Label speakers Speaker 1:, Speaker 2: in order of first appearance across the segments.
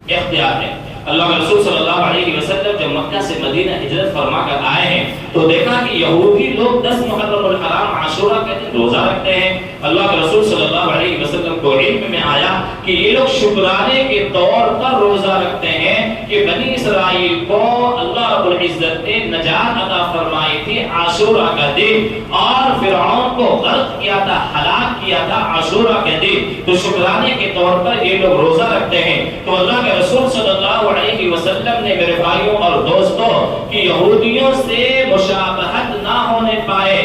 Speaker 1: اختیار ہے۔ اللہ کے رسول صلی اللہ علیہ وسلم جب مکہ سے مدینہ ہجرت فرما کر آئے ہیں تو دیکھا کہ یہودی لوگ 10 محرم الحرام عاشورہ کے دن روزہ رکھتے ہیں۔ اللہ کے رسول صلی اللہ علیہ وسلم کو علم میں آیا کہ یہ لوگ شکرانے کے طور پر روزہ رکھتے ہیں کہ بنی اسرائیل کو اللہ رب العزت نے نجات عطا فرمائی تھی عاشورہ کا دن، اور فرعون کو غرق کیا تھا، ہلاک کیا تھا عاشورہ کے دن، تو شکرانے کے طور پر یہ لوگ روزہ رکھتے ہیں۔ تو اللہ کے رسول صلی اللہ علیہ وسلم نے میرے بھائیوں اور دوستوں کہ یہودیوں سے مشابہت نہ ہونے پائے،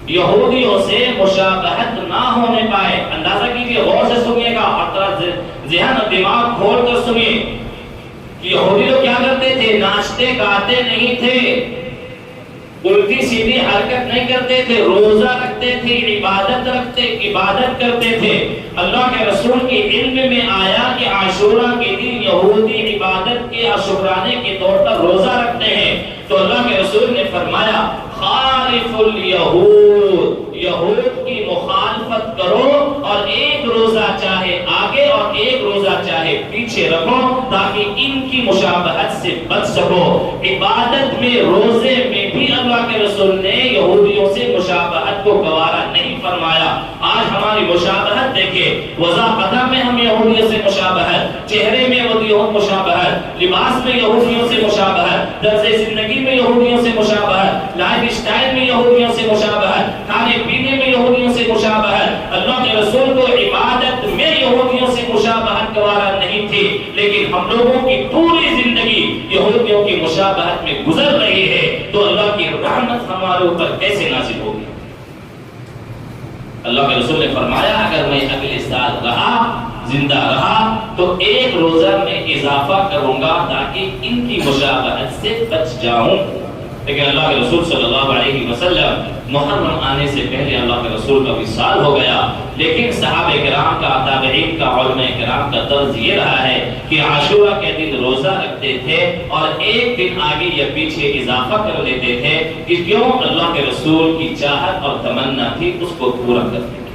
Speaker 1: یہودیوں سے مشابہت نہ ہونے پائے۔ اندازہ کیجئے، غور سے سنیے گا اور تھوڑا ذہن اور دماغ کھول کر سنیے کہ یہودی لوگ کیا کرتے تھے؟ ناچتے گاتے نہیں تھے، الٹی سیدھی حرکت نہیں کرتے تھے، روزہ رکھتے تھے، عبادت کرتے تھے۔ اللہ کے رسول کے علم میں آیا کہ عاشورہ کے دن یہودی عبادت کے اور شکرانے کے طور پر روزہ رکھتے ہیں، تو اللہ کے رسول نے فرمایا خالف الیہود، یہود کی مخالفت کرو اور ایک روزہ چاہے آگے اور ایک روزہ چاہے پیچھے رکھو تاکہ ان کی مشابہت سے بچ سکو۔ عبادت میں، روزے میں بھی اللہ کے رسول نے یہودیوں سے مشابہت کو گوارا نہیں فرمایا۔ آج ہماری مشابہت دیکھیں، وضاحتہ میں ہم یہودیوں سے مشابہت، چہرے میں یہودیوں سے مشابہت، لباس میں یہودیوں سے مشابہت، طرز زندگی میں یہودیوں سے مشابہت، لائف سٹائل میں یہودیوں سے مشابہت، کھانے پینے میں یہودیوں سے مشابہت۔ اللہ کے رسول کو عبادت میں یہودیوں سے مشابہت گوارا نہیں تھی، لیکن ہم لوگوں کی پوری زندگی یہودیوں کی مشابہت میں گزر رہی ہے، تو اللہ کی رحمت ہمارے اوپر کیسے نازل ہوگی؟ اللہ کے رسول نے فرمایا اگر میں اگلے سال رہا، زندہ رہا، تو ایک روزہ میں اضافہ کروں گا تاکہ ان کی مشابہت سے بچ جاؤں۔ لیکن اللہ کے رسول صلی اللہ علیہ وسلم محرم آنے سے پہلے اللہ کے رسول کا وصال ہو گیا، لیکن صحابہ کرام کا، تابعین کا، علماء کرام کا طرز یہ رہا ہے کہ عاشورہ کے دن روزہ رکھتے تھے اور ایک دن آگے یا پیچھے اضافہ کر لیتے تھے کہ کیوں؟ اللہ کے رسول کی چاہت اور تمنا تھی اس کو پورا کرتے۔